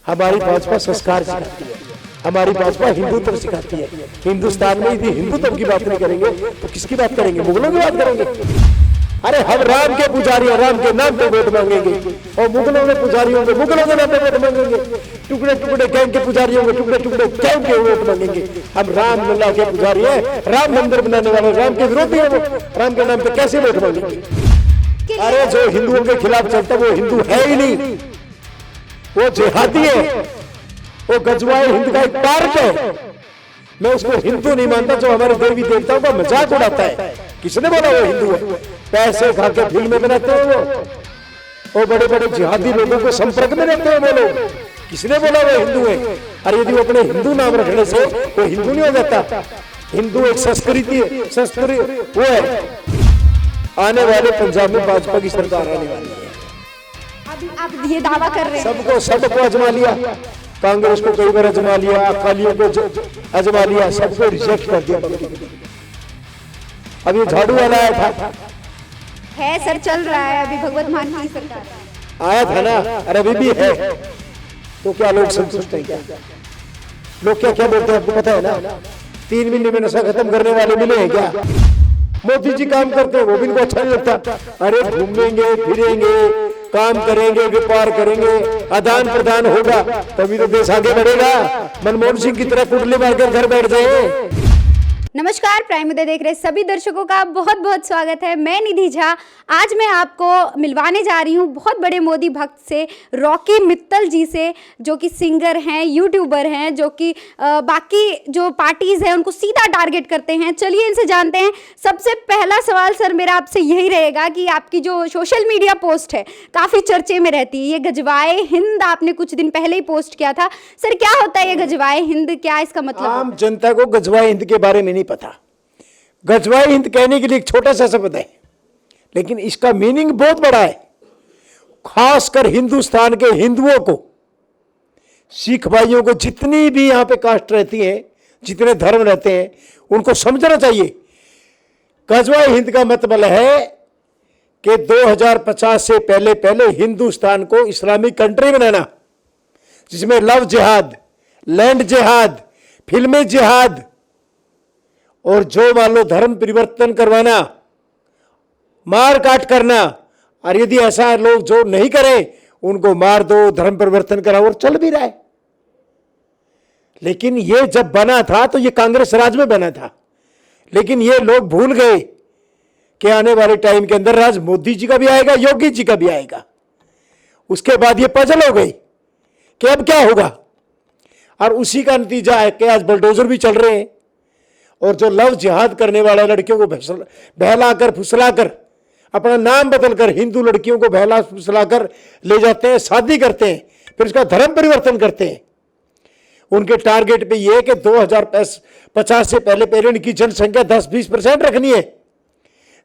हमारी भाजपा संस्कार सिखाती है, हमारी भाजपा हिंदुत्व सिखाती है। हिंदुस्तान में यदि हिंदुत्व की बात नहीं करेंगे तो किसकी बात करेंगे? मुगलों की बात करेंगे। अरे हम राम के पुजारी हैं, राम के नाम पे वोट मांगेंगे, और मुगलों के पुजारी होंगे, मुगलों के नाम पे वोट मांगेंगे। टुकड़े टुकड़े गैंग के पुजारी होंगे, टुकड़े टुकड़े गैंग के वोट मांगेंगे। हम राम लल्ला के पुजारी हैं, राम मंदिर बनाने वाले, राम के विरोधी हैं, वो राम के नाम पे कैसे वोट मांगेंगे? अरे जो हिंदुओं के खिलाफ चलता है वो हिंदू है ही नहीं, वो जिहादी है, वो गजवाए हिंद का एक पार्ट है। मैं उसको हिंदू नहीं मानता जो हमारे देवी देवताओं का मजाक उड़ाता है। किसने बोला वो हिंदू है? पैसे खा के फिल्में बनाते हैं वो बड़े बड़े जिहादी लोगों को संपर्क में रहते हैं वो लोग। किसने बोला वो हिंदू है? अरे यदि वो अपने हिंदू नाम रखने से वो हिंदू नहीं हो जाता। हिंदू एक संस्कृति है, संस्कृति वो है। आने वाले पंजाब में भाजपा की सरकार आने वाली है। आप ये दावा कर रहे हैं? सबको आजमा लिया, कांग्रेस को कई बार आजमा लिया, अकालियों को आजमा लिया, सबको रिजेक्ट कर दिया। अब ये झाड़ू वाला आया था, है सर, चल रहा है अभी भगवत मान की सरकार आया था ना, अरे अभी भी है। तो क्या लोग संतुष्ट हैं? क्या लोग क्या क्या बोलते हैं आपको पता है ना? 3 महीने में नशा खत्म करने वाले मिले हैं क्या? मोदी जी काम करते हैं, वो भी इनको अच्छा नहीं लगता। अरे घूमेंगे फिरेंगे, काम करेंगे, व्यापार करेंगे, आदान प्रदान होगा तभी तो देश आगे बढ़ेगा। मनमोहन सिंह की तरह कुंडली मारकर घर बैठ जाए। नमस्कार, प्राइम उदय देख रहे सभी दर्शकों का बहुत बहुत स्वागत है। मैं निधि झा। आज मैं आपको मिलवाने जा रही हूँ बहुत बड़े मोदी भक्त से, रॉकी मित्तल जी से, जो कि सिंगर हैं, यूट्यूबर हैं, जो कि बाकी जो पार्टीज़ हैं उनको सीधा टारगेट करते हैं। चलिए इनसे जानते हैं। सबसे पहला सवाल सर मेरा आपसे यही रहेगा कि आपकी जो सोशल मीडिया पोस्ट है काफ़ी चर्चे में रहती है, ये गजवाए हिंद आपने कुछ दिन पहले ही पोस्ट किया था। सर क्या होता है ये गजवाए हिंद, क्या इसका मतलब? आम जनता को गजवाए हिंद के बारे में नहीं पता। गजवाए हिंद कहने के लिए एक छोटा सा शब्द है, लेकिन इसका मीनिंग बहुत बड़ा है। खासकर हिंदुस्तान के हिंदुओं को, सिख भाइयों को, जितनी भी यहां पे कास्ट रहती है, जितने धर्म रहते हैं, उनको समझना चाहिए। गजवाए हिंद का मतलब है कि 2050 से पहले पहले हिंदुस्तान को इस्लामिक कंट्री बनाना, जिसमें लव जिहाद, लैंड जिहाद, फिल्मी जिहाद और जो मान लो धर्म परिवर्तन करवाना, मार काट करना, और यदि ऐसा लोग जो नहीं करें उनको मार दो, धर्म परिवर्तन कराओ, और चल भी रहा है। लेकिन ये जब बना था तो ये कांग्रेस राज में बना था, लेकिन ये लोग भूल गए कि आने वाले टाइम के अंदर राज मोदी जी का भी आएगा, योगी जी का भी आएगा। उसके बाद ये पजल हो गई कि अब क्या होगा, और उसी का नतीजा है कि आज बुलडोजर भी चल रहे हैं, और जो लव जिहाद करने वाले लड़कियों को बहलाकर फुसलाकर, अपना नाम बदलकर हिंदू लड़कियों को बहला फुसलाकर ले जाते हैं, शादी करते हैं, फिर उसका धर्म परिवर्तन करते हैं। उनके टारगेट पे ये है कि 2050 से पहले पहले उनकी जनसंख्या 10-20% रखनी है।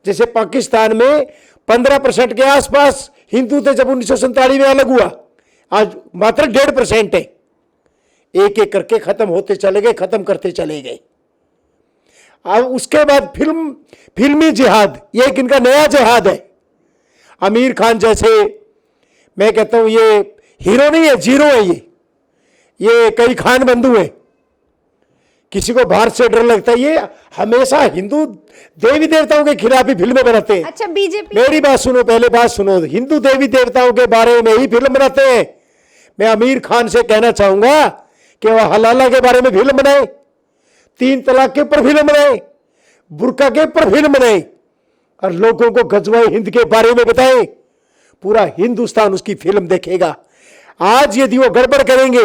जैसे पाकिस्तान में 15% के आसपास हिंदू थे जब 1947 में अलग हुआ, आज मात्र 1.5% है। एक एक करके खत्म होते चले गए, खत्म करते चले गए। अब उसके बाद फिल्मी जिहाद, ये एक इनका नया जिहाद है। आमिर खान जैसे, मैं कहता हूं ये हीरो नहीं है, जीरो है। ये कई खान बंधु है, किसी को बाहर से डर लगता है। ये हमेशा हिंदू देवी देवताओं के खिलाफ ही फिल्में बनाते हैं। अच्छा, बीजेपी, मेरी बात सुनो, पहले बात सुनो। हिंदू देवी देवताओं के बारे में ही फिल्म बनाते हैं। मैं आमिर खान से कहना चाहूंगा कि वह हलाला के बारे में फिल्म बनाए, 3 तलाक के ऊपर फिल्म बनाए, बुर्का के ऊपर फिल्म बनाए, और लोगों को गजवाए हिंद के बारे में बताए। पूरा हिंदुस्तान उसकी फिल्म देखेगा। आज यदि वो गड़बड़ करेंगे,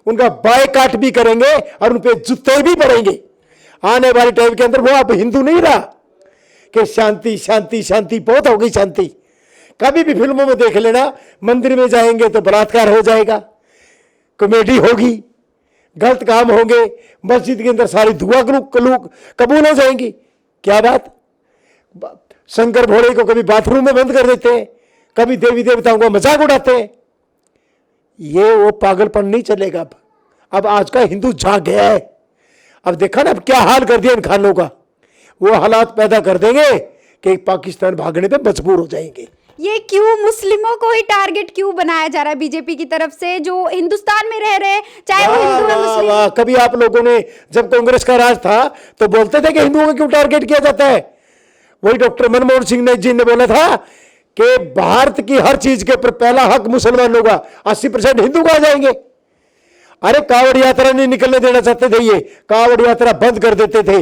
उनका बायकाट भी करेंगे और उन पे जूते भी पड़ेंगे। आने वाले टाइम के अंदर वो अब हिंदू नहीं रहा कि शांति शांति शांति, बहुत हो गई शांति। कभी भी फिल्मों में देख लेना, मंदिर में जाएंगे तो बलात्कार हो जाएगा, कॉमेडी होगी, गलत काम होंगे, मस्जिद के अंदर सारी दुआ कबूल हो जाएंगी। क्या बात, शंकर भोले को कभी बाथरूम में बंद कर देते हैं, कभी देवी देवताओं का मजाक उड़ाते हैं। ये वो पागलपन नहीं चलेगा। अब आज का हिंदू जाग गया है। अब देखा ना अब क्या हाल कर दिया इन खानों का। वो हालात पैदा कर देंगे कि पाकिस्तान भागने पे मजबूर हो जाएंगे। ये क्यों मुस्लिमों को ही टारगेट क्यों बनाया जा रहा है बीजेपी की तरफ से, जो हिंदुस्तान में रह रहे हैं, चाहे वो हिंदू है मुस्लिम? वाह, कभी आप लोगों ने जब कांग्रेस का राज था तो बोलते थे कि हिंदुओं को क्यों टारगेट किया जाता है? वही डॉक्टर मनमोहन सिंह जी ने बोला था कि भारत की हर चीज के ऊपर पहला हक मुसलमानों का, 80% हिंदू को आ जाएंगे। अरे कांवड़ यात्रा नहीं निकलने देना चाहते थे, ये कांवड़ यात्रा बंद कर देते थे।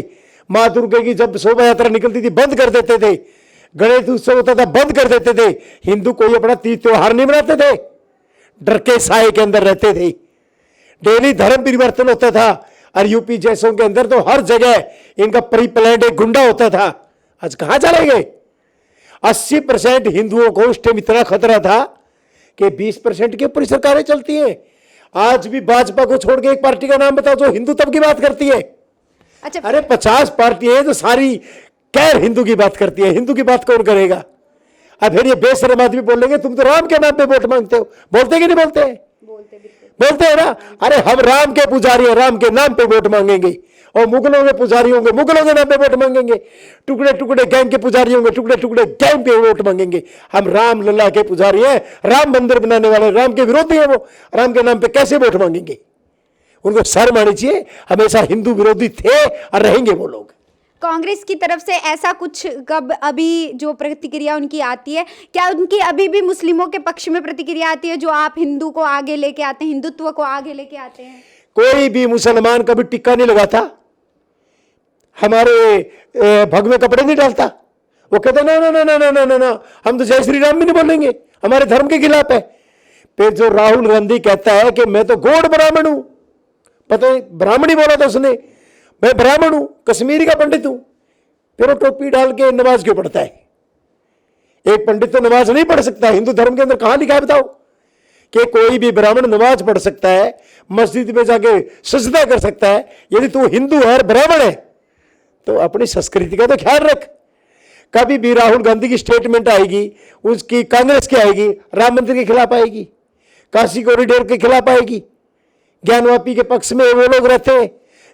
मां दुर्गा की जब शोभा यात्रा निकलती थी बंद कर देते थे, गणेश उत्सव होता था बंद कर देते थे। हिंदू कोई अपना तीज त्योहार नहीं मनाते थे, डर के साए के अंदर रहते थे। डेली धर्म परिवर्तन होता था। और यूपी जैसों के अंदर तो हर जगह इनका प्री प्लान्ड एक गुंडा होता था। आज कहां चले गए? 80% हिंदुओं को उस टाइम इतना खतरा था कि 20% के ऊपर सरकारें चलती हैं। आज भी भाजपा को छोड़ के एक पार्टी का नाम बताओ जो हिंदू तब की बात करती है। अच्छा, अरे 50 पार्टी है जो सारी गैर हिंदू की बात करती है, हिंदू की बात कौन करेगा? अब फिर ये बेशरम आदमी बोलेंगे तुम तो राम के नाम पे वोट मांगते हो। बोलते कि नहीं बोलते? बोलते हैं ना। अरे हम राम के पुजारी हैं, राम के नाम पे वोट मांगेंगे। और मुगलों के पुजारी होंगे, मुगलों के नाम पे वोट मांगेंगे। टुकड़े टुकड़े गैंग के पुजारी होंगे, टुकड़े टुकड़े गैंग पे वोट मांगेंगे। हम राम लल्ला के पुजारी हैं, राम मंदिर बनाने वाले, राम के विरोधी हैं वो। राम के नाम पे कैसे वोट मांगेंगे? उनको शर्म आनी चाहिए। हमेशा हिंदू विरोधी थे और रहेंगे वो लोग। कांग्रेस की तरफ से ऐसा कुछ कब अभी जो प्रतिक्रिया उनकी आती है, क्या उनकी अभी भी मुस्लिमों के पक्ष में प्रतिक्रिया आती है जो आप हिंदू को आगे लेके आते हैं, हिंदुत्व को आगे लेके आते हैं? कोई भी मुसलमान कभी टिक्का नहीं लगाता, हमारे भग में कपड़े नहीं डालता। वो कहते ना ना ना ना ना ना ना, हम तो जय श्री राम भी नहीं बोलेंगे, हमारे धर्म के खिलाफ है। फिर जो राहुल गांधी कहता है कि मैं तो गौड़ ब्राह्मण हूं, पता नहीं ब्राह्मण ही बोला था उसने, मैं ब्राह्मण हूं, कश्मीरी का पंडित हूं। फिर वो टोपी डाल के नमाज क्यों पढ़ता है? एक पंडित तो नमाज नहीं पढ़ सकता। हिंदू धर्म के अंदर कहां लिखा है बताओ कि कोई भी ब्राह्मण नमाज पढ़ सकता है, मस्जिद में जाके सजदा कर सकता है? यदि तू हिंदू है और ब्राह्मण है तो अपनी संस्कृति का तो ख्याल रख। कभी भी राहुल गांधी की स्टेटमेंट आएगी, उसकी कांग्रेस की आएगी, राम मंदिर के खिलाफ आएगी, काशी कॉरिडोर के खिलाफ आएगी, ज्ञानवापी के पक्ष में वो लोग रहते हैं।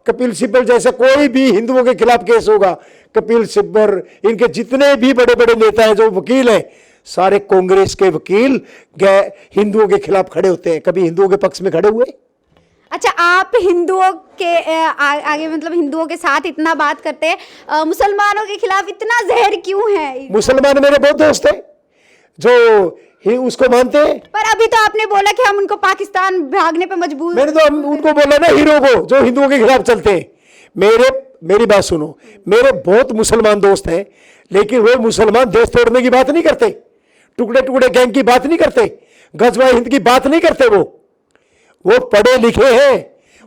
कपिल सिब्बल जैसा कोई भी हिंदुओं के खिलाफ केस होगा, कपिल सिब्बल, इनके जितने भी बड़े बड़े नेता हैं जो वकील हैं, सारे कांग्रेस के वकील हिंदुओं के खिलाफ खड़े होते हैं। कभी हिंदुओं के पक्ष में खड़े हुए? अच्छा, आप हिंदुओं के आगे मतलब हिंदुओं के साथ इतना बात करते हैं, मुसलमानों के खिलाफ इतना जहर क्यों है? मुसलमान मेरे बहुत दोस्त हैं जो उसको मानते हैं। पर अभी तो आपने बोला कि हम उनको पाकिस्तान भागने पे मजबूर। मैंने तो उनको बोला ना, हीरो को जो हिंदुओं के खिलाफ चलते हैं। मेरी बात सुनो, मेरे बहुत मुसलमान दोस्त हैं, लेकिन वो मुसलमान देश तोड़ने की बात नहीं करते, टुकड़े टुकड़े गैंग की बात नहीं करते, गजवा हिंद की बात नहीं करते। वो पढ़े लिखे हैं,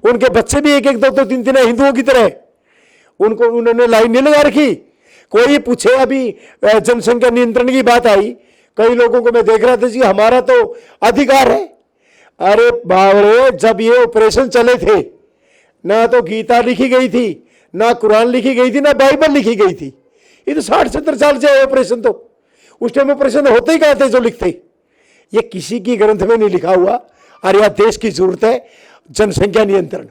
उनके बच्चे भी एक एक दो दो तीन तीन हिंदुओं की तरह। उनको उन्होंने लाइन नहीं लगा रखी। कोई पूछे, अभी जनसंख्या नियंत्रण की बात आई, कई लोगों को मैं देख रहा था जी हमारा तो अधिकार है। अरे बावड़े, जब ये ऑपरेशन चले थे ना तो गीता लिखी गई थी, ना कुरान लिखी गई थी, ना बाइबल लिखी गई थी। ये तो 60-70 साल से ऑपरेशन, तो उस टाइम ऑपरेशन होते ही कहा थे जो लिखते। ये किसी की ग्रंथ में नहीं लिखा हुआ। और यह देश की जरूरत है जनसंख्या नियंत्रण,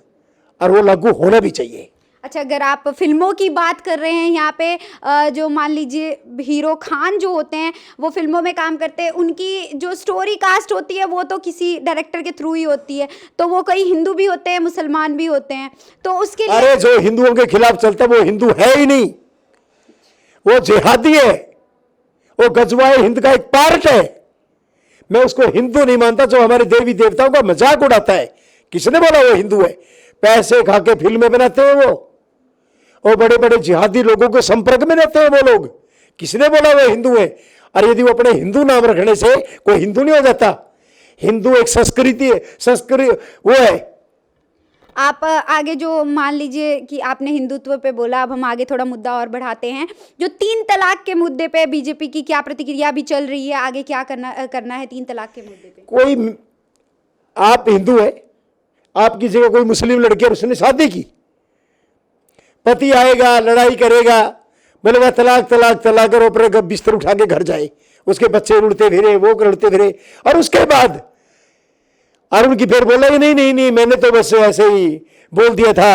और वो लागू होना भी चाहिए। अच्छा, अगर आप फिल्मों की बात कर रहे हैं यहाँ पे, जो मान लीजिए हीरो खान जो होते हैं वो फिल्मों में काम करते हैं, उनकी जो स्टोरी कास्ट होती है वो तो किसी डायरेक्टर के थ्रू ही होती है, तो वो कई हिंदू भी होते हैं, मुसलमान भी होते हैं, तो उसके लिए। अरे जो हिंदुओं के खिलाफ चलता है वो हिंदू है ही नहीं, वो जिहादी है, वो गजवाए हिंद का एक पार्ट है। मैं उसको हिंदू नहीं मानता जो हमारे देवी देवताओं का मजाक उड़ाता है। किसने बोला वो हिंदू है? पैसे खा के फिल्में बनाते हैं वो बड़े बड़े जिहादी लोगों के संपर्क में रहते हैं वो लोग। किसने बोला वो हिंदू है? और यदि वो अपने हिंदू नाम रखने से कोई हिंदू नहीं हो जाता। हिंदू एक संस्कृति है, संस्कृति वो है। आप आगे जो मान लीजिए कि आपने हिंदुत्व पे बोला, अब हम आगे थोड़ा मुद्दा और बढ़ाते हैं। जो 3 तलाक के मुद्दे पे बीजेपी की क्या प्रतिक्रिया भी चल रही है, आगे क्या करना है 3 तलाक के मुद्दे पे? कोई, आप हिंदू है, आपकी जगह कोई मुस्लिम लड़की और उसने शादी की, पति आएगा लड़ाई करेगा, बोलेगा तलाक तलाक तलाक, और ऊपर बिस्तर उठा के घर जाए, उसके बच्चे उड़ते फिरे, वो उड़ते फिरे, और उसके बाद अरुण की फिर बोला नहीं नहीं नहीं, मैंने तो बस ऐसे ही बोल दिया था,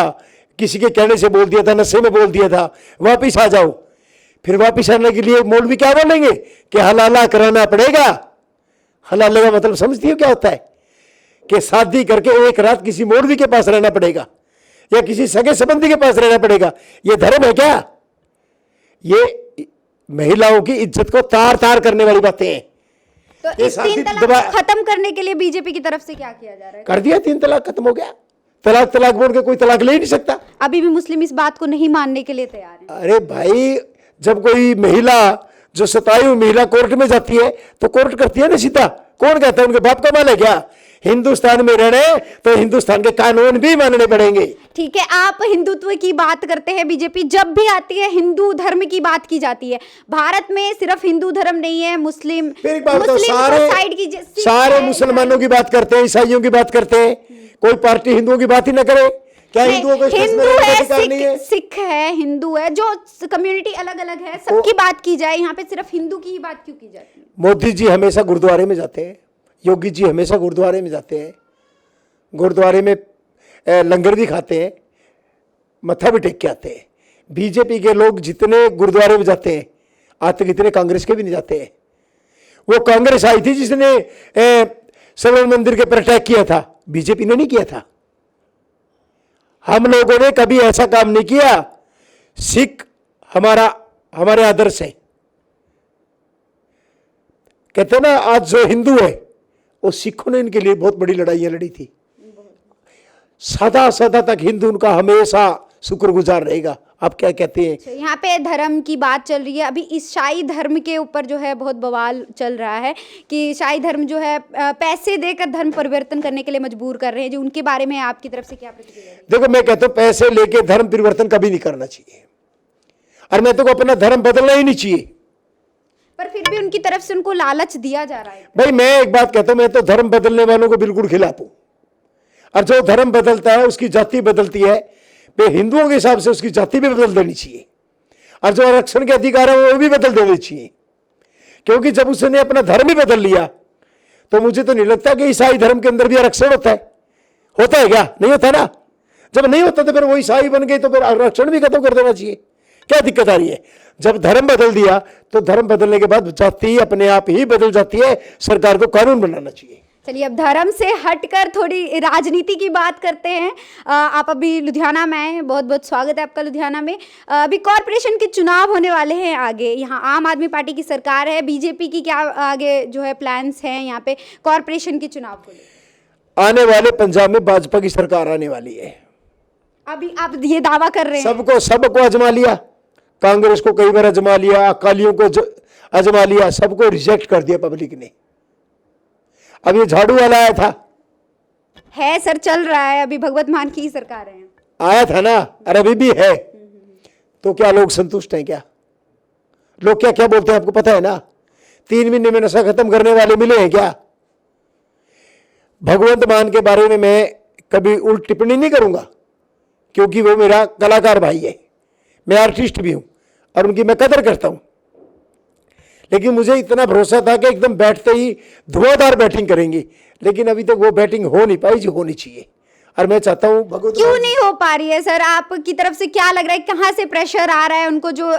किसी के कहने से बोल दिया था, नशे में बोल दिया था, वापिस आ जाओ। फिर वापिस आने के लिए मौलवी क्या बोलेंगे कि हलाला कराना पड़ेगा। हलाला का मतलब समझती हो क्या होता है? कि शादी करके एक रात किसी मौलवी के पास रहना पड़ेगा या किसी सगे संबंधी के पास रहना पड़ेगा। ये धर्म है क्या? ये महिलाओं की इज्जत को तार तार करने वाली बातें हैं। तो इस 3 तलाक को खत्म करने के लिए बीजेपी की तरफ से क्या किया जा रहा है? कर दिया, 3 तलाक खत्म हो गया। तलाक तलाक बोल के कोई तलाक ले ही नहीं सकता। अभी भी मुस्लिम इस बात को नहीं मानने के लिए तैयार है। अरे भाई, जब कोई महिला, जो सताई हुई महिला कोर्ट में जाती है तो कोर्ट करती है ना सीधा। कौन कहता है उनके बाप का माल है क्या? हिंदुस्तान में रहने तो हिंदुस्तान के कानून भी मानने पड़ेंगे। ठीक है, आप हिंदुत्व की बात करते हैं, बीजेपी जब भी आती है हिंदू धर्म की बात की जाती है। भारत में सिर्फ हिंदू धर्म नहीं है, मुस्लिम सारे मुसलमानों की बात करते हैं, ईसाइयों की बात करते हैं। कोई पार्टी हिंदुओं की बात ही ना करे क्या? हिंदुओं को हिंदू है, सिख है, हिंदू है, जो कम्युनिटी अलग अलग है, सबकी बात की जाए। यहाँ पे सिर्फ हिंदू की ही बात क्यों की जाती है? मोदी जी हमेशा गुरुद्वारे में जाते हैं, योगी जी हमेशा गुरुद्वारे में जाते हैं, गुरुद्वारे में लंगर भी खाते हैं, मत्था भी टेक के आते हैं। बीजेपी के लोग जितने गुरुद्वारे में जाते हैं आज तक इतने कांग्रेस के भी नहीं जाते हैं। वो कांग्रेस आई थी जिसने स्वर्ण मंदिर के ऊपर अटैक किया था, बीजेपी ने नहीं किया था। हम लोगों ने कभी ऐसा काम नहीं किया। सिख हमारे आदर्श है। कहते ना, आज जो हिंदू है वो सिखों ने इनके लिए बहुत बड़ी लड़ाइयां लड़ी थी। सदा सदा तक हिंदू उनका हमेशा शुक्रगुजार रहेगा। आप क्या कहते हैं? यहाँ पे धर्म की बात चल रही है। अभी ईसाई धर्म के ऊपर जो है बहुत बवाल चल रहा है कि ईसाई धर्म जो है पैसे देकर धर्म परिवर्तन करने के लिए मजबूर कर रहे हैं। जो उनके बारे में आपकी तरफ से क्या प्रतिक्रिया है? देखो, मैं कहता हूँ पैसे लेके धर्म परिवर्तन कभी नहीं करना चाहिए, और मैं तो अपना धर्म बदलना ही नहीं चाहिए। पर फिर भी उनकी तरफ से उनको लालच दिया जा रहा है। भाई, मैं एक बात कहता हूं, मैं तो धर्म बदलने वालों को बिल्कुल खिलाफ हूं। और जो धर्म बदलता है उसकी जाति बदलती है, वे हिंदुओं के हिसाब से उसकी जाति भी बदल देनी चाहिए, और जो आरक्षण के अधिकार है वो भी बदल देने चाहिए। क्योंकि जब उसने अपना धर्म ही बदल लिया तो मुझे तो नहीं लगता कि ईसाई धर्म के अंदर भी आरक्षण होता है। होता है क्या? नहीं होता ना। जब नहीं होता तो फिर वो ईसाई बन गए तो फिर आरक्षण भी खत्म कर देना चाहिए। क्या दिक्कत आ रही है? जब धर्म बदल दिया तो धर्म बदलने के बाद जाति अपने आप ही बदल जाती है। सरकार को कानून बनाना चाहिए। चलिए, अब धर्म से हटकर थोड़ी राजनीति की बात करते हैं। आप अभी लुधियाना में आए हैं, बहुत बहुत स्वागत है आपका लुधियाना में। अभी कॉरपोरेशन के चुनाव होने वाले हैं आगे। यहाँ आम आदमी पार्टी की सरकार है, बीजेपी की क्या आगे जो है प्लान्स हैं यहाँ पे कॉरपोरेशन के चुनाव को लेकर? आने वाले पंजाब में भाजपा की सरकार आने वाली है। अभी आप ये दावा कर रहे हैं? सबको आजमा लिया। कांग्रेस को कई बार आजमा लिया, अकालियों को आजमा लिया, सबको रिजेक्ट कर दिया पब्लिक ने। अब ये झाड़ू वाला आया था, है सर, चल रहा है, अभी भगवत मान की सरकार है, आया था ना, और अभी भी है। तो क्या लोग संतुष्ट हैं? क्या लोग क्या क्या बोलते हैं आपको पता है ना? 3 महीने में नशा खत्म करने वाले मिले हैं क्या? भगवंत मान के बारे में मैं कभी उल्ट टिप्पणी नहीं करूंगा, क्योंकि वो मेरा कलाकार भाई है, मैं आर्टिस्ट भी हूं और उनकी मैं कदर करता हूं। लेकिन मुझे इतना भरोसा था कि एकदम बैठते ही धुआंधार बैटिंग करेंगे, लेकिन अभी तक वो बैटिंग हो नहीं पाई जो होनी चाहिए। और मैं चाहता हूं भगवत क्यों नहीं हो पा रही है सर? आपकी तरफ से क्या लग रहा है, कहां से प्रेशर आ रहा है उनको? जो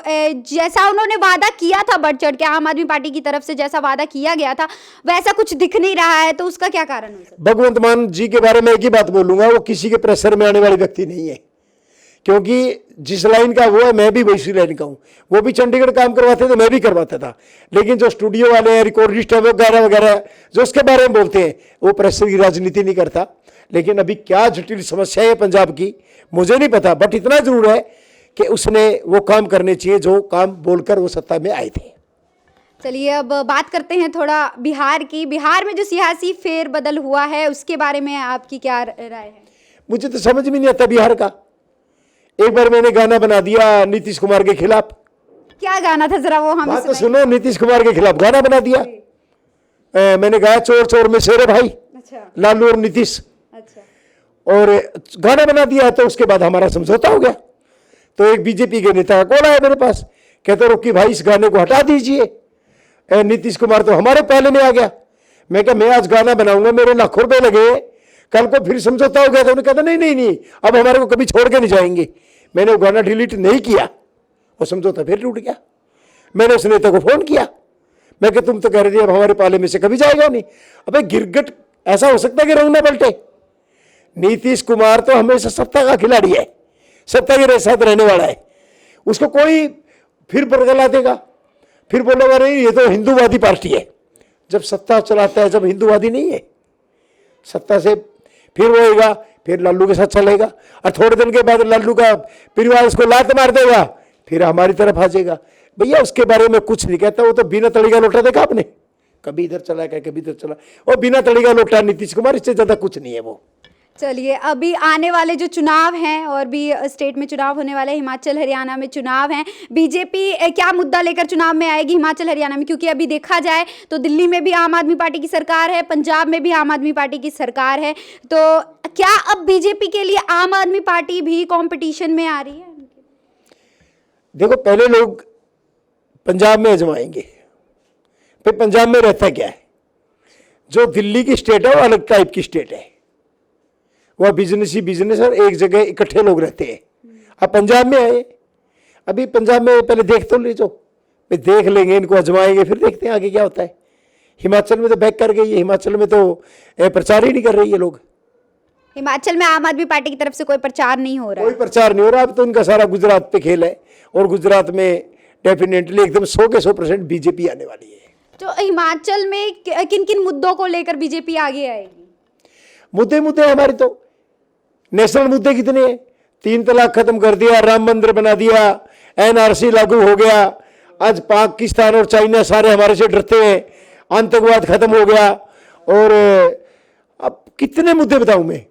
जैसा उन्होंने वादा किया था बढ़ चढ़ के, आम आदमी पार्टी की तरफ से जैसा वादा किया गया था वैसा कुछ दिख नहीं रहा है, तो उसका क्या कारण हो सकता है? भगवंत मान जी के बारे में एक ही बात बोलूंगा, वो किसी के प्रेशर में आने वाले व्यक्ति नहीं है। क्योंकि जिस लाइन का वो है मैं भी वैसी लाइन का हूँ। वो भी चंडीगढ़ काम करवाते तो मैं भी करवाता था, लेकिन जो स्टूडियो वाले हैं, रिकॉर्डिस्ट है, वगैरह वगैरह जो उसके बारे में बोलते हैं, वो प्रेशर की राजनीति नहीं करता। लेकिन अभी क्या जटिल समस्या है पंजाब की मुझे नहीं पता, बट इतना जरूर है कि उसने वो काम करने चाहिए जो काम बोलकर वो सत्ता में आए थे। चलिए, अब बात करते हैं थोड़ा बिहार की। बिहार में जो सियासी फेरबदल हुआ है उसके बारे में आपकी क्या राय है? मुझे तो समझ में नहीं आता बिहार का। एक बार मैंने गाना बना दिया नीतीश कुमार के खिलाफ। क्या गाना था, जरा वो हमें बात तो सुनो। नीतीश कुमार के खिलाफ गाना बना दिया। मैंने गाया चोर चोर में शेरे भाई। अच्छा। लालू और नीतीश। अच्छा। और गाना बना दिया, तो उसके बाद हमारा समझौता हो गया। तो एक बीजेपी के नेता का कॉल आया मेरे पास, कहते रोकी भाई इस गाने को हटा दीजिए, नीतीश कुमार तो हमारे पहले में आ गया। मैं क्या, मैं आज गाना बनाऊंगा, मेरे लाखों रुपए लगे, कल को फिर समझौता हो गया। तो उन्होंने कहता नहीं नहीं नहीं, अब हमारे को कभी छोड़ के नहीं जाएंगे। मैंने वो गाना डिलीट नहीं किया, वो समझौता फिर टूट गया। मैंने उस नेता को फोन किया, मैं कि तुम तो कह रहे थे अब हमारे पाले में से कभी जाएगा नहीं। अबे गिरगिट, ऐसा हो सकता है कि रंग न पलटे? नीतीश कुमार तो हमेशा सत्ता का खिलाड़ी है, सत्ता के साथ रहने वाला है। उसको कोई फिर बरगला देगा, फिर बोलेगा नहीं ये तो हिंदूवादी पार्टी है। जब सत्ता चलाता है, जब हिंदूवादी नहीं है, सत्ता से फिर वो होगा, फिर लल्लू के साथ चलेगा, और थोड़े दिन के बाद लल्लू का परिवार उसको लात मार देगा, फिर हमारी तरफ आ जाएगा। भैया उसके बारे में कुछ नहीं कहता, वो तो बिना तली का लोटा देखा आपने, कभी इधर चला गया कभी इधर चला, और बिना तली का लोटा नीतीश कुमार, इससे ज्यादा कुछ नहीं है वो। चलिए, अभी आने वाले जो चुनाव हैं और भी स्टेट में चुनाव होने वाले हैं, हिमाचल हरियाणा में चुनाव हैं, बीजेपी क्या मुद्दा लेकर चुनाव में आएगी हिमाचल हरियाणा में? क्योंकि अभी देखा जाए तो दिल्ली में भी आम आदमी पार्टी की सरकार है, पंजाब में भी आम आदमी पार्टी की सरकार है, तो क्या अब बीजेपी के लिए आम आदमी पार्टी भी कॉम्पिटिशन में आ रही है? देखो, पहले लोग पंजाब में आजमाएंगे, फिर पंजाब में रहता क्या है, जो दिल्ली की स्टेट है वो अलग टाइप की स्टेट है, वह बिजनेस ही बिजनेस, और एक जगह इकट्ठे लोग रहते हैं। अब पंजाब में आए, अभी पंजाब में पहले देख तो लीजिए, फिर देख लेंगे, इनको आजमाएंगे, फिर देखते हैं आगे क्या होता है। हिमाचल में तो बैक कर गई है, हिमाचल में तो प्रचार ही नहीं कर रही है लोग। हिमाचल में आम आदमी पार्टी की तरफ से कोई प्रचार नहीं हो रहा है, कोई प्रचार नहीं हो रहा। अब तो इनका सारा गुजरात पे खेल है, और गुजरात में डेफिनेटली एकदम 100 के 100% बीजेपी आने वाली है। तो हिमाचल में किन किन मुद्दों को लेकर बीजेपी आगे आएगी? मुद्दे हमारे तो नेशनल मुद्दे कितने हैं? 3 तलाक खत्म कर दिया, राम मंदिर बना दिया, एनआरसी लागू हो गया, आज पाकिस्तान और चाइना सारे हमारे से डरते हैं, आतंकवाद खत्म हो गया, और अब कितने मुद्दे बताऊं मैं।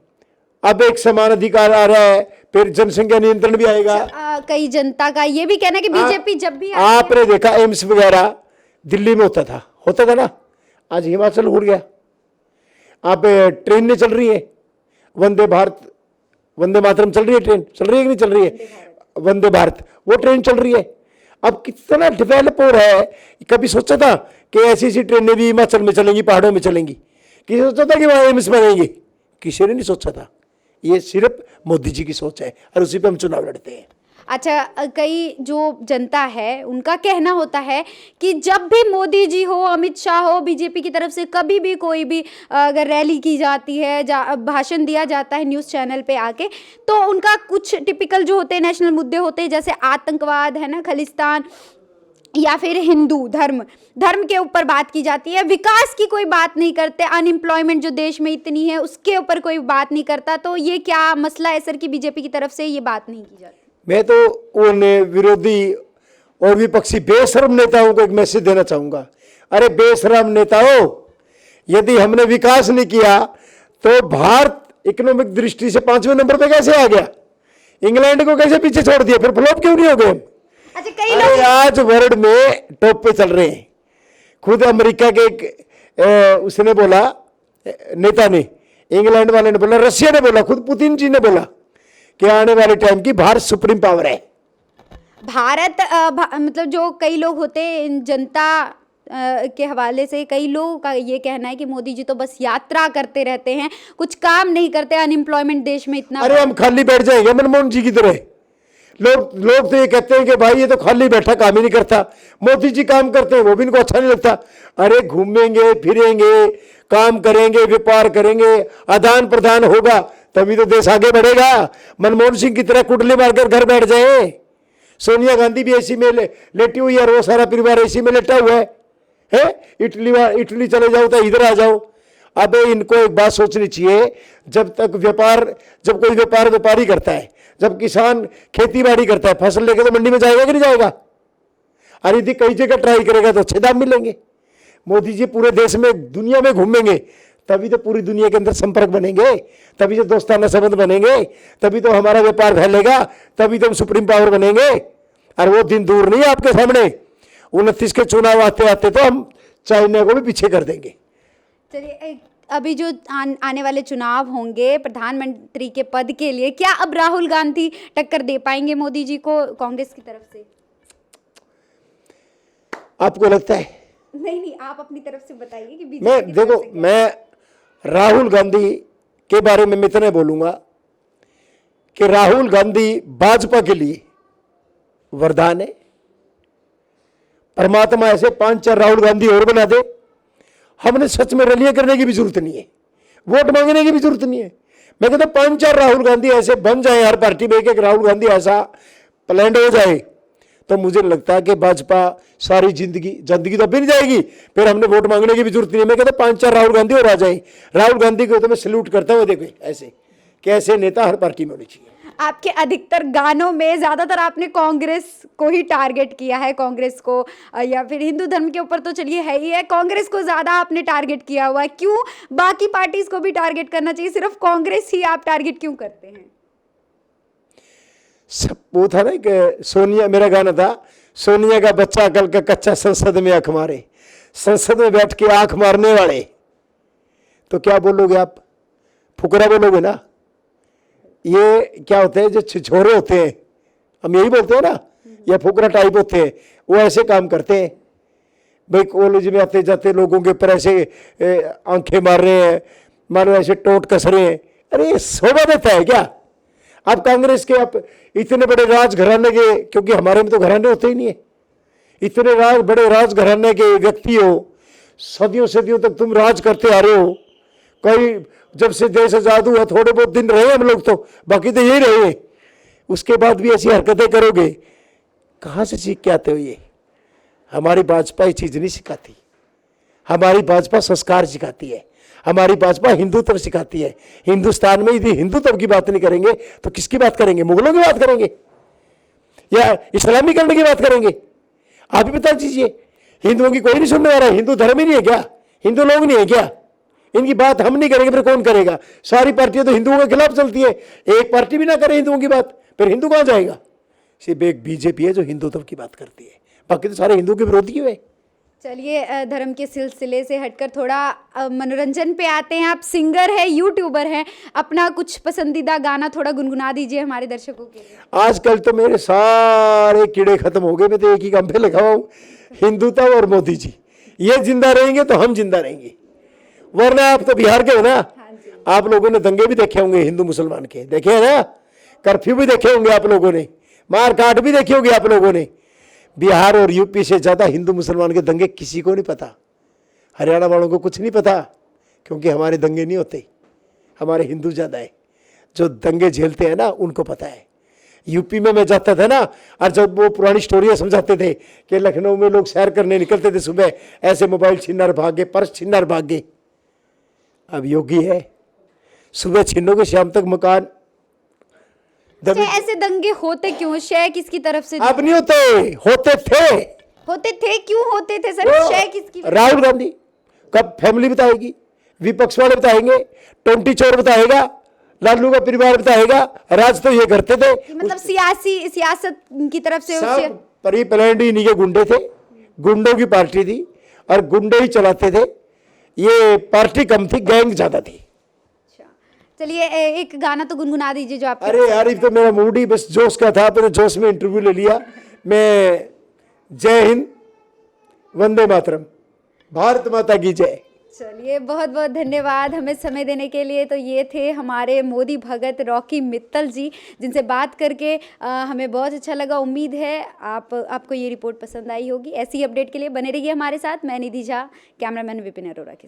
अब एक समान अधिकार आ रहा है, फिर जनसंख्या नियंत्रण भी आएगा। कई जनता का ये भी कहना है कि बीजेपी जब भी आपने देखा एम्स वगैरह दिल्ली में होता था ना, आज हिमाचल उड़ गया। आप ट्रेनें चल रही है, वंदे भारत, वंदे मातरम चल रही है, ट्रेन चल रही है कि नहीं चल रही है, वंदे भारत, वो ट्रेन चल रही है। अब कितना डेवलप हो रहा है। कभी सोचा था कि ऐसी ऐसी ट्रेनें भी हिमाचल में चलेंगी, पहाड़ों में चलेंगी? किसी सोचा था कि वहां एम्स बनेंगी? किसी ने नहीं सोचा था। ये सिर्फ मोदी जी की सोच है, और उसी पे हम चुनाव लड़ते हैं। अच्छा, कई जो जनता है उनका कहना होता है कि जब भी मोदी जी हो, अमित शाह हो, बीजेपी की तरफ से कभी भी कोई भी अगर रैली की जाती है, भाषण दिया जाता है न्यूज़ चैनल पे आके, तो उनका कुछ टिपिकल जो होते हैं नेशनल मुद्दे होते हैं, जैसे आतंकवाद है ना, खालिस्तान, या फिर हिंदू धर्म के ऊपर बात की जाती है। विकास की कोई बात नहीं करते, अनएम्प्लॉयमेंट जो देश में इतनी है उसके ऊपर कोई बात नहीं करता। तो ये क्या मसला है सर कि बीजेपी की तरफ से ये बात नहीं की जाती? मैं तो उन विरोधी और विपक्षी बेशरम नेताओं को एक मैसेज देना चाहूंगा। अरे बेशरम नेताओं, यदि हमने विकास नहीं किया तो भारत इकोनॉमिक दृष्टि से 5वें नंबर पे कैसे आ गया? इंग्लैंड को कैसे पीछे छोड़ दिया? फिर फ्लॉप क्यों नहीं हो गए? अच्छा, कई लोग आज वर्ल्ड में टॉप पे चल रहे हैं। खुद अमेरिका के एक उसने बोला, नेता ने, इंग्लैंड वाले ने बोला, रशिया ने बोला, खुद पुतिन जी ने बोला कि आने वाले टाइम की भारत सुप्रीम पावर है। भारत मतलब जो कई लोग होते हैं जनता के हवाले से, कई लोगों का ये कहना है कि मोदी जी तो बस यात्रा करते रहते हैं, कुछ काम नहीं करते, अनएम्प्लॉयमेंट देश में इतना। अरे हम खाली बैठ जाएंगे मनमोहन जी की तरह? लोग तो ये कहते हैं कि भाई ये तो खाली बैठा काम ही नहीं करता। मोदी जी काम करते हैं, वो भी इनको अच्छा नहीं लगता। अरे घूमेंगे फिरेंगे, काम करेंगे, व्यापार करेंगे, आदान प्रदान होगा, तभी तो देश आगे बढ़ेगा। मनमोहन सिंह की तरह कुंडली मारकर घर बैठ जाए। सोनिया गांधी भी एसी में लेटी हुई है, वो सारा परिवार एसी में लेटा हुआ है। इटली चले जाओ तो इधर आ जाओ। अब इनको एक बात सोचनी चाहिए, जब कोई व्यापारी करता है, जब किसान खेती बाड़ी करता है, फसल लेके तो मंडी में जाएगा कि नहीं जाएगा? अरे यदि कई जगह ट्राई करेगा तो अच्छे दाम मिलेंगे। मोदी जी पूरे देश में, दुनिया में घूमेंगे, तभी तो पूरी दुनिया के अंदर संपर्क बनेंगे, तभी तो दोस्ताना संबंध बनेंगे, तभी तो हमारा व्यापार फैलेगा, तभी तो हम सुप्रीम पावर बनेंगे। और वो दिन दूर नहीं है आपके सामने। 29 के चुनाव आते आते तो हम चाइना को भी पीछे कर देंगे। चलिए, अभी जो आने वाले चुनाव होंगे प्रधानमंत्री के पद के लिए, क्या अब राहुल गांधी टक्कर दे पाएंगे मोदी जी को कांग्रेस की तरफ से? आपको लगता है? नहीं, आप अपनी तरफ से बताइए कि मैं राहुल गांधी के बारे में इतना बोलूंगा कि राहुल गांधी भाजपा के लिए वरदान है, परमात्मा ऐसे 5-4 राहुल गांधी और बना दे, हमने सच में रैलियां करने की भी जरूरत नहीं है, वोट मांगने की भी जरूरत नहीं है। मैं कहता 5-4 राहुल गांधी ऐसे बन जाए, हर पार्टी में एक राहुल गांधी ऐसा प्लान हो जाए, तो मुझे लगता है कि भाजपा सारी जिंदगी तो बिन जाएगी, फिर हमने वोट मांगने की भी जरूरत नहीं है। मैं कहता 5-4 राहुल गांधी और आ जाए। राहुल गांधी को तो मैं सल्यूट करता हूँ, देखो ऐसे कैसे नेता हर पार्टी में होने चाहिए। आपके अधिकतर गानों में ज्यादातर आपने कांग्रेस को ही टारगेट किया है, कांग्रेस को या फिर हिंदू धर्म के ऊपर तो चलिए है ही है, कांग्रेस को ज्यादा आपने टारगेट किया हुआ है। क्यों बाकी पार्टीज को भी टारगेट करना चाहिए, सिर्फ कांग्रेस ही आप टारगेट क्यों करते हैं? सब वो था ना कि सोनिया, मेरा गाना था, सोनिया का बच्चा कल का कच्चा संसद में आंख मारे। संसद में बैठ के आंख मारने वाले तो क्या बोलोगे आप? फुकरा बोलोगे ना। ये क्या होते हैं जो छिछोरे होते हैं, हम यही बोलते हैं ना, या फुकरा टाइप होते हैं, वो ऐसे काम करते हैं भाई। कॉलेज में आते जाते लोगों के ऊपर ऐसे आंखें मार रहे हैं, मानो ऐसे टोट कस रहे हैं। अरे ये शोभा देता है क्या? आप कांग्रेस के आप इतने बड़े राजघराने के, क्योंकि हमारे में तो घराने होते ही नहीं है, इतने बड़े राजघराने के व्यक्ति हो, सदियों सदियों तक तुम राज करते आ रहे हो। कई जब से देश आजाद हुआ थोड़े बहुत दिन रहे हम लोग, तो बाकी तो यही रहे। उसके बाद भी ऐसी हरकतें करोगे, कहाँ से सीख के आते हो? ये हमारी भाजपा ये चीज नहीं सिखाती। हमारी भाजपा संस्कार सिखाती है, हमारी भाजपा हिंदुत्व सिखाती है। हिंदुस्तान में यदि हिंदुत्व की बात नहीं करेंगे तो किसकी बात करेंगे? मुगलों की बात करेंगे या इस्लामीकरण की बात करेंगे? आप ही बता दीजिए। हिंदुओं की कोई नहीं सुनने वाला। हिंदू धर्म ही नहीं है क्या? हिंदू लोग नहीं है क्या? इनकी बात हम नहीं करेंगे फिर कौन करेगा? सारी पार्टियां तो हिंदुओं के खिलाफ चलती है। एक पार्टी भी ना करे हिंदुओं की बात, फिर हिंदू कहां जाएगा? सिर्फ एक बीजेपी है जो हिंदुत्व की बात करती है, बाकी तो सारे हिंदू के विरोधी हुए। चलिए धर्म के सिलसिले से हटकर थोड़ा मनोरंजन पे आते हैं। आप सिंगर हैं, यूट्यूबर हैं, अपना कुछ पसंदीदा गाना थोड़ा गुनगुना दीजिए हमारे दर्शकों के लिए। आजकल तो मेरे सारे कीड़े खत्म हो गए, मैं तो एक ही काम पे लगा हुआ हूँ, हिंदुत्व और मोदी जी। ये जिंदा रहेंगे तो हम जिंदा रहेंगे, वरना आप तो बिहार के हो ना। आप लोगों ने दंगे भी देखे होंगे हिंदू मुसलमान के, देखे हैं ना? कर्फ्यू भी देखे होंगे आप लोगों ने, मार काट भी देखी होगी आप लोगों ने। बिहार और यूपी से ज़्यादा हिंदू मुसलमान के दंगे किसी को नहीं पता। हरियाणा वालों को कुछ नहीं पता, क्योंकि हमारे दंगे नहीं होते, हमारे हिंदू ज़्यादा है। जो दंगे झेलते हैं ना उनको पता है। यूपी में मैं जाता था ना, और जब वो पुरानी स्टोरियाँ समझाते थे कि लखनऊ में लोग सैर करने निकलते थे सुबह, ऐसे मोबाइल छिन्नर भाग गए, पर्स छिन्नर भाग गए। अब योगी है, सुबह छीनोगे शाम तक मकान। ऐसे दंगे होते क्यों? शय किसकी तरफ से? अब नहीं होते, होते थे। होते थे, क्यों होते थे सर? शय किसकी? राहुल गांधी कब फैमिली बताएगी, विपक्ष वाले बताएंगे, टोंटी चोर बताएगा, लालू का परिवार बताएगा। राज तो ये करते थे, मतलब सियासत की तरफ से सब परी प्लान इन्हीं के गुंडे थे, गुंडों की पार्टी थी और गुंडे ही चलाते थे। ये पार्टी कम थी, गैंग ज्यादा थी। चलिए एक गाना तो गुनगुना दीजिए जो आप। अरे यार ये तो मेरा मूड ही बस जोश का था, मैंने जोश में इंटरव्यू ले लिया। मैं जय हिंद, वंदे मातरम, भारत माता की जय। चलिए बहुत बहुत धन्यवाद हमें समय देने के लिए। तो ये थे हमारे मोदी भगत रॉकी मित्तल जी, जिनसे बात करके हमें बहुत अच्छा लगा। उम्मीद है आपको ये रिपोर्ट पसंद आई होगी। ऐसी अपडेट के लिए बने रहिए हमारे साथ। मैं निधि झा, कैमरामैन विपिन अरोरा के साथ।